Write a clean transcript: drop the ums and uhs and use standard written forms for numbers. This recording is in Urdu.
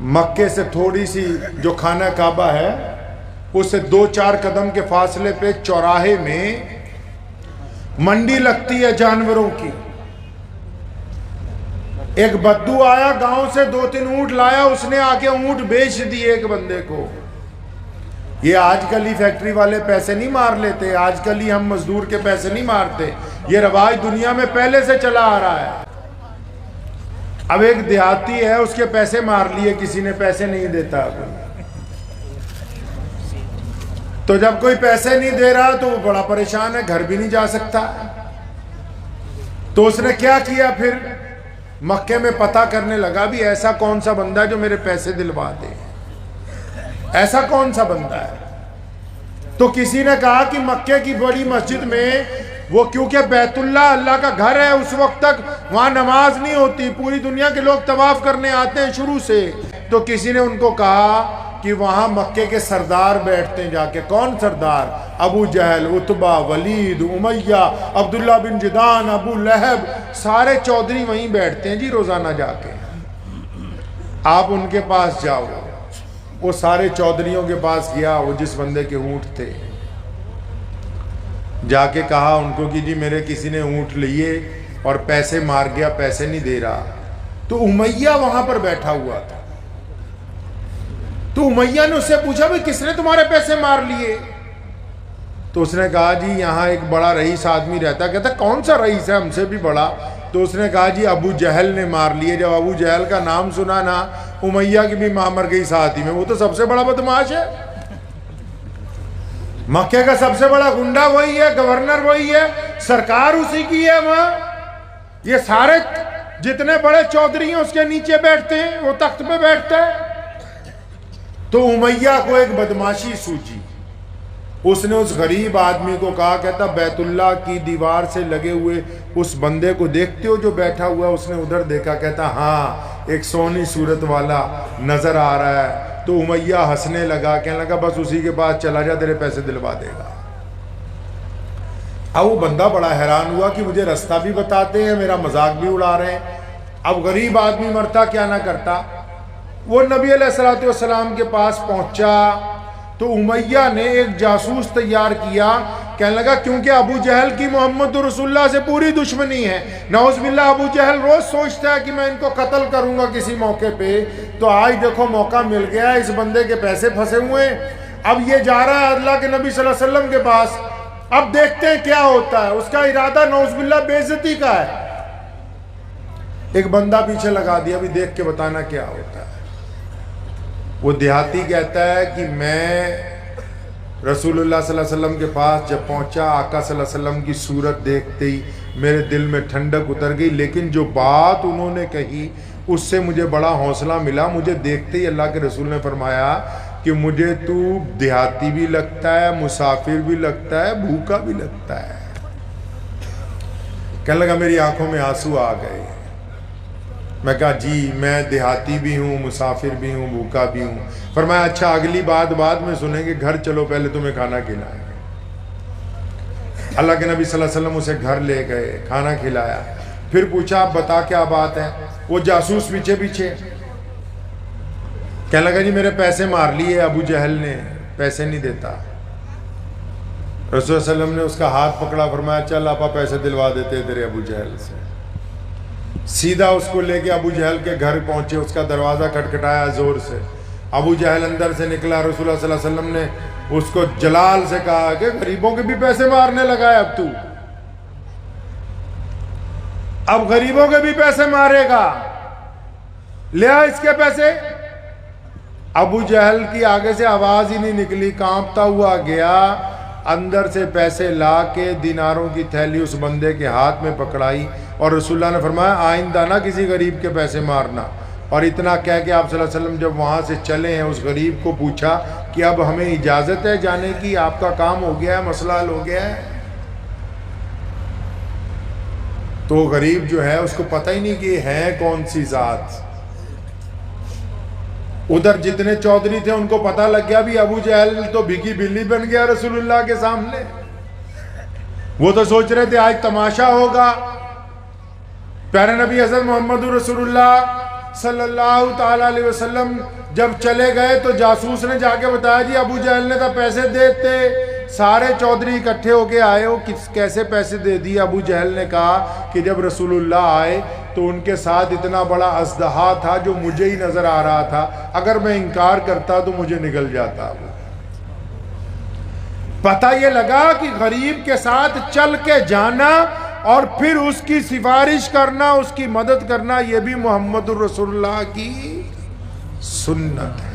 مکے سے تھوڑی سی جو خانہ کعبہ ہے اس سے 2-4 قدم کے فاصلے پہ چوراہے میں منڈی لگتی ہے جانوروں کی. ایک بدو آیا گاؤں سے 2-3 اونٹ لایا, اس نے آ کے اونٹ بیچ دیے ایک بندے کو. یہ آج کل ہی فیکٹری والے پیسے نہیں مار لیتے, آج کل ہی ہم مزدور کے پیسے نہیں مارتے, یہ رواج دنیا میں پہلے سے چلا آ رہا ہے. اب ایک دیہاتی ہے, اس کے پیسے مار لیے کسی نے, پیسے نہیں دیتا. تو جب کوئی پیسے نہیں دے رہا تو وہ بڑا پریشان ہے, گھر بھی نہیں جا سکتا. تو اس نے کیا کیا, پھر مکے میں پتہ کرنے لگا بھی ایسا کون سا بندہ ہے جو میرے پیسے دلوا دے, ایسا کون سا بندہ ہے. تو کسی نے کہا کہ مکے کی بڑی مسجد میں وہ, کیونکہ بیت اللہ اللہ کا گھر ہے, اس وقت تک وہاں نماز نہیں ہوتی, پوری دنیا کے لوگ طواف کرنے آتے ہیں شروع سے. تو کسی نے ان کو کہا کہ وہاں مکے کے سردار بیٹھتے ہیں جا کے. کون سردار؟ ابو جہل, عتبہ, ولید, امیہ, عبداللہ بن جدان, ابو لہب, سارے چودھری وہیں بیٹھتے ہیں جی روزانہ جا کے. آپ ان کے پاس جاؤ. وہ سارے چودھریوں کے پاس گیا, وہ جس بندے کے اونٹ تھے, جا کے کہا ان کو کہ جی میرے کسی نے اونٹ لیے اور پیسے مار گیا, پیسے نہیں دے رہا. تو امیہ وہاں پر بیٹھا ہوا تھا. تو امیہ نے اس سے پوچھا بھئی کس نے تمہارے پیسے مار لیے؟ تو اس نے کہا جی یہاں ایک بڑا رئیس آدمی رہتا. کہتا کون سا رئیس ہے, ہم سے بھی بڑا؟ تو اس نے کہا جی ابو جہل نے مار لیے. جب ابو جہل کا نام سنا نا, امیہ کی بھی ماں مر گئی ساتھ ہی میں. وہ تو سب سے بڑا بدماش ہے, مکے کا سب سے بڑا گنڈا وہی ہے, گورنر وہی ہے, سرکار اسی کی ہے وہاں. یہ سارے جتنے بڑے چودھری ہیں اس کے نیچے بیٹھتے ہیں, وہ تخت پہ بیٹھتا ہے. تو امیہ کو ایک بدماشی سوچی. اس نے اس غریب آدمی کو کہا, کہتا بیت اللہ کی دیوار سے لگے ہوئے اس بندے کو دیکھتے ہو جو بیٹھا ہوا ہے؟ اس نے ادھر دیکھا. کہتا ہاں ایک سونی صورت والا نظر آ رہا ہے. تو امیہ ہنسنے لگا, کہنے لگا بس اسی کے پاس چلا جا, تیرے پیسے دلوا دے گا. اب وہ بندہ بڑا حیران ہوا کہ مجھے رستہ بھی بتاتے ہیں, میرا مذاق بھی اڑا رہے ہیں. اب غریب آدمی مرتا کیا نہ کرتا. وہ نبی علیہ السلام کے پاس پہنچا تو امیہ نے ایک جاسوس تیار کیا. کہنے لگا کیونکہ ابو جہل کی محمد رسول اللہ سے پوری دشمنی ہے, نعوذ باللہ ابو جہل روز سوچتا ہے کہ میں ان کو قتل کروں گا کسی موقع پہ, تو آج دیکھو موقع مل گیا, اس بندے کے پیسے پھنسے ہوئے ہیں. اب یہ جا رہا ہے اللہ کے نبی صلی اللہ علیہ وسلم کے پاس, اب دیکھتے ہیں کیا ہوتا ہے. اس کا ارادہ نعوذ باللہ بے عزتی کا ہے. ایک بندہ پیچھے لگا دیا, ابھی دیکھ کے بتانا کیا ہوتا ہے. وہ دیہاتی کہتا ہے کہ میں رسول اللہ صلی اللہ علیہ وسلم کے پاس جب پہنچا, آقا صلی اللہ علیہ وسلم کی صورت دیکھتے ہی میرے دل میں ٹھنڈک اتر گئی, لیکن جو بات انہوں نے کہی اس سے مجھے بڑا حوصلہ ملا. مجھے دیکھتے ہی اللہ کے رسول نے فرمایا کہ مجھے تو دیہاتی بھی لگتا ہے, مسافر بھی لگتا ہے, بھوکا بھی لگتا ہے. کہنے لگا میری آنکھوں میں آنسو آ گئے. میں کہا جی میں دیہاتی بھی ہوں, مسافر بھی ہوں, بھوکا بھی ہوں. فرمایا اچھا اگلی بات بعد میں سنیں گے, گھر چلو پہلے تمہیں کھانا کھلائیں گے. اللہ کے نبی صلی اللہ علیہ وسلم اسے گھر لے گئے, کھانا کھلایا. پھر پوچھا آپ بتا کیا بات ہے. وہ جاسوس پیچھے پیچھے کہنے لگا جی میرے پیسے مار لیے ابو جہل نے, پیسے نہیں دیتا. رسول صلی اللہ علیہ وسلم نے اس کا ہاتھ پکڑا, فرمایا چل آپا پیسے دلوا دیتے تیرے ابو جہل سے. سیدھا اس کو لے کے ابو جہل کے گھر پہنچے, اس کا دروازہ کھٹکھٹایا زور سے. ابو جہل اندر سے نکلا. رسول اللہ صلی اللہ علیہ وسلم نے اس کو جلال سے کہا کہ غریبوں کے بھی پیسے مارنے لگا ہے اب تو, اب غریبوں کے بھی پیسے مارے گا, لے آ اس کے پیسے. ابو جہل کی آگے سے آواز ہی نہیں نکلی, کانپتا ہوا گیا, اندر سے پیسے لا کے دیناروں کی تھیلی اس بندے کے ہاتھ میں پکڑائی. اور رسول اللہ نے فرمایا آئندہ نہ کسی غریب کے پیسے مارنا. اور اتنا کہہ کے آپ صلی اللہ علیہ وسلم جب وہاں سے چلے ہیں, اس غریب کو پوچھا کہ اب ہمیں اجازت ہے جانے کی, آپ کا کام ہو گیا ہے, مسئلہ حل ہو گیا ہے. تو غریب جو ہے اس کو پتہ ہی نہیں کہ ہے کون سی ذات. ادھر جتنے چودھری تھے ان کو پتہ لگ گیا بھی ابو جہل تو بھیگی بلی بن گیا رسول اللہ کے سامنے. وہ تو سوچ رہے تھے آج تماشا ہوگا. پیارے نبی حضرت محمد رسول اللہ صلی اللہ تعالیٰ علیہ وسلم جب چلے گئے تو جاسوس نے جا کے بتایا جی ابو جہل نے تو پیسے دیتے. سارے چودھری اکٹھے ہو کے آئے ہو, کیسے پیسے دے دیے؟ ابو جہل نے کہا کہ جب رسول اللہ آئے تو ان کے ساتھ اتنا بڑا اژدہا تھا جو مجھے ہی نظر آ رہا تھا, اگر میں انکار کرتا تو مجھے نگل جاتا. پتہ یہ لگا کہ غریب کے ساتھ چل کے جانا اور پھر اس کی سفارش کرنا, اس کی مدد کرنا, یہ بھی محمد الرسول اللہ کی سنت ہے.